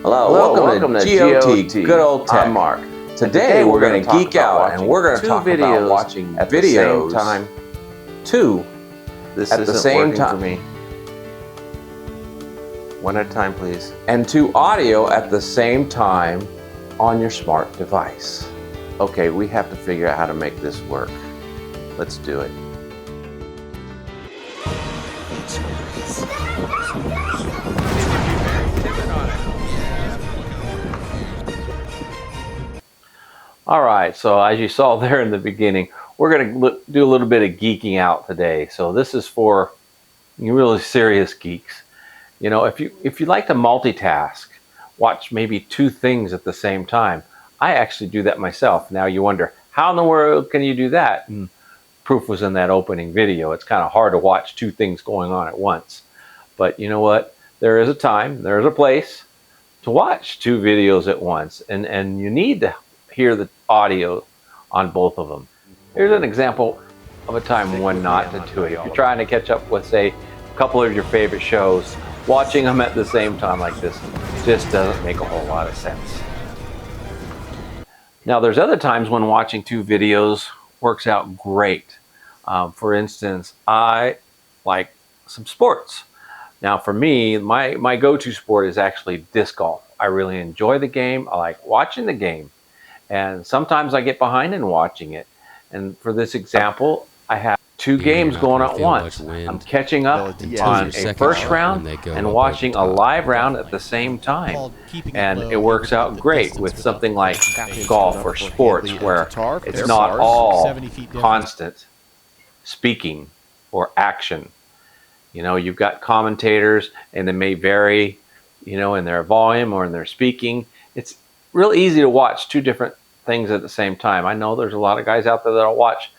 Hello, welcome to GOT, Good Old Tech. I'm Mark. Today we're going to geek out and we're going to talk about watching at videos the same time. At the same time. For me. One at a time, please. And to audio at the same time on your smart device. Okay, we have to figure out how to make this work. Let's do it. All right, so as you saw there in the beginning, we're going to do a little bit of geeking out today. So this is for you really serious geeks. You know, if you like to multitask, watch maybe two things at the same time. I actually do that myself. Now you wonder, how in the world can you do that? And proof was in that opening video. It's kind of hard to watch two things going on at once. But you know what? There is a time, there is a place to watch two videos at once. And you need to hear the audio on both of them. Here's an example of a time when not to do it. If you're trying to catch up with, say, a couple of your favorite shows, watching them at the same time like this just doesn't make a whole lot of sense. Now, there's other times when watching two videos works out great. For instance, I like some sports. Now, for me, my go-to sport is actually disc golf. I really enjoy the game. I like watching the game. And sometimes I get behind in watching it. And for this example, I have two games going at once. I'm catching up on a first round and watching a live round at the same time. And it works out great with something like golf or sports where it's not all constant speaking or action. You know, you've got commentators and they may vary, you know, in their volume or in their speaking. It's real easy to watch two different things at the same time. I know there's a lot of guys out there that want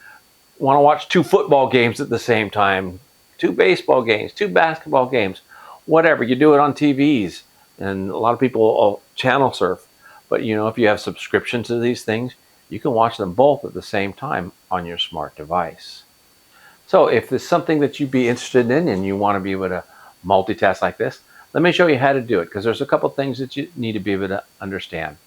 to watch two football games at the same time, two baseball games, two basketball games, whatever. You do it on TVs, and a lot of people will channel surf. But you know, if you have subscription to these things, you can watch them both at the same time on your smart device. So if there's something that you'd be interested in and you want to be able to multitask like this, let me show you how to do it, because there's a couple things that you need to be able to understand.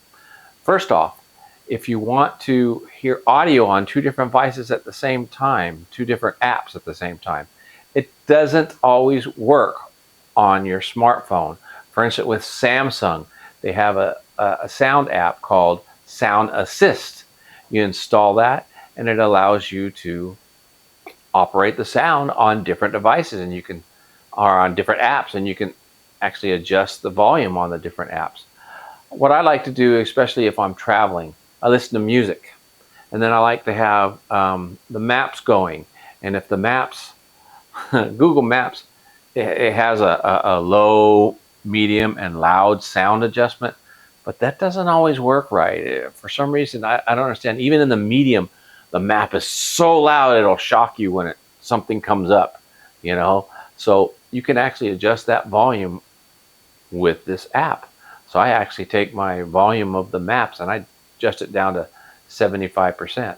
First off, if you want to hear audio on two different devices at the same time, two different apps at the same time, it doesn't always work on your smartphone. For instance, with Samsung, they have a sound app called Sound Assist. You install that and it allows you to operate the sound on different devices, and or on different apps, and you can actually adjust the volume on the different apps. What I like to do, especially if I'm traveling, I listen to music, and then I like to have the maps going. And if the maps, Google Maps, it has a low, medium, and loud sound adjustment, but that doesn't always work right. For some reason, I don't understand. Even in the medium, the map is so loud it'll shock you when something comes up, you know. So you can actually adjust that volume with this app. So I actually take my volume of the maps and I adjust it down to 75%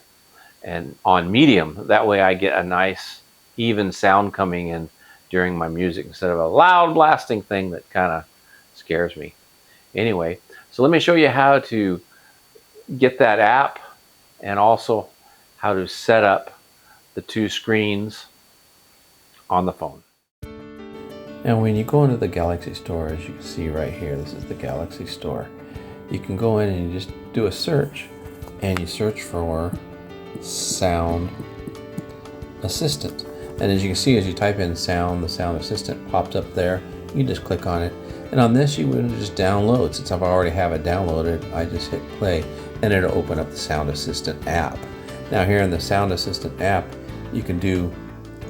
and on medium. That way I get a nice even sound coming in during my music instead of a loud blasting thing that kind of scares me. Anyway, so let me show you how to get that app and also how to set up the two screens on the phone. Now when you go into the Galaxy Store, as you can see right here, this is the Galaxy Store. You can go in and you just do a search, and you search for Sound Assistant. And as you can see, as you type in sound, the Sound Assistant pops up there. You just click on it. And on this, you would just download. Since I already have it downloaded, I just hit play, and it'll open up the Sound Assistant app. Now here in the Sound Assistant app, you can do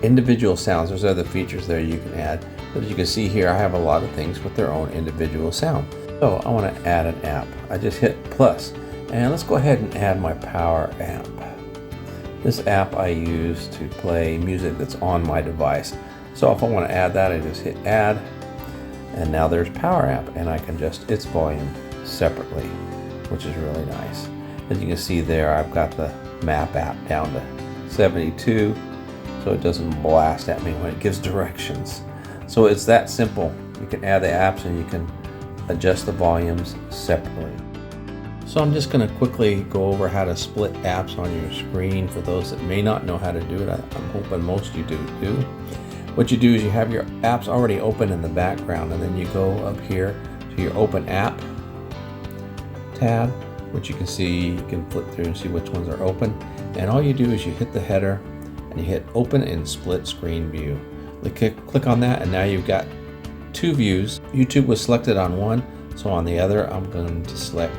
individual sounds. There's other features there you can add. But as you can see here, I have a lot of things with their own individual sound. So I want to add an app. I just hit plus, and let's go ahead and add my Power app. This app I use to play music that's on my device. So if I want to add that, I just hit add, and now there's Power app, and I can adjust its volume separately, which is really nice. As you can see there, I've got the map app down to 72, so it doesn't blast at me when it gives directions. So it's that simple. You can add the apps and you can adjust the volumes separately. So I'm just going to quickly go over how to split apps on your screen for those that may not know how to do it. I'm hoping most of you do. What you do is you have your apps already open in the background, and then you go up here to your Open App tab, which you can see, you can flip through and see which ones are open. And all you do is you hit the header and you hit Open in Split Screen View. Click on that, and now you've got two views. YouTube was selected on one, so on the other I'm going to select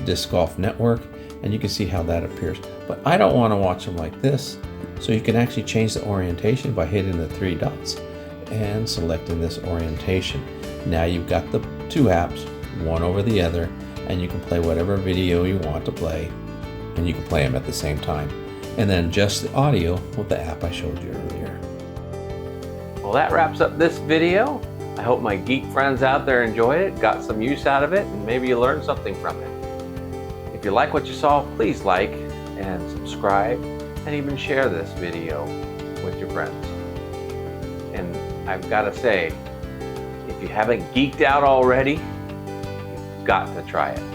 Disc Golf Network, and you can see how that appears. But I don't want to watch them like this, so you can actually change the orientation by hitting the three dots and selecting this orientation. Now you've got the two apps, one over the other, and you can play whatever video you want to play, and you can play them at the same time. And then just the audio with the app I showed you earlier. Well, that wraps up this video. I hope my geek friends out there enjoyed it, got some use out of it, and maybe you learned something from it. If you like what you saw, please like and subscribe, and even share this video with your friends. And I've got to say, if you haven't geeked out already, you've got to try it.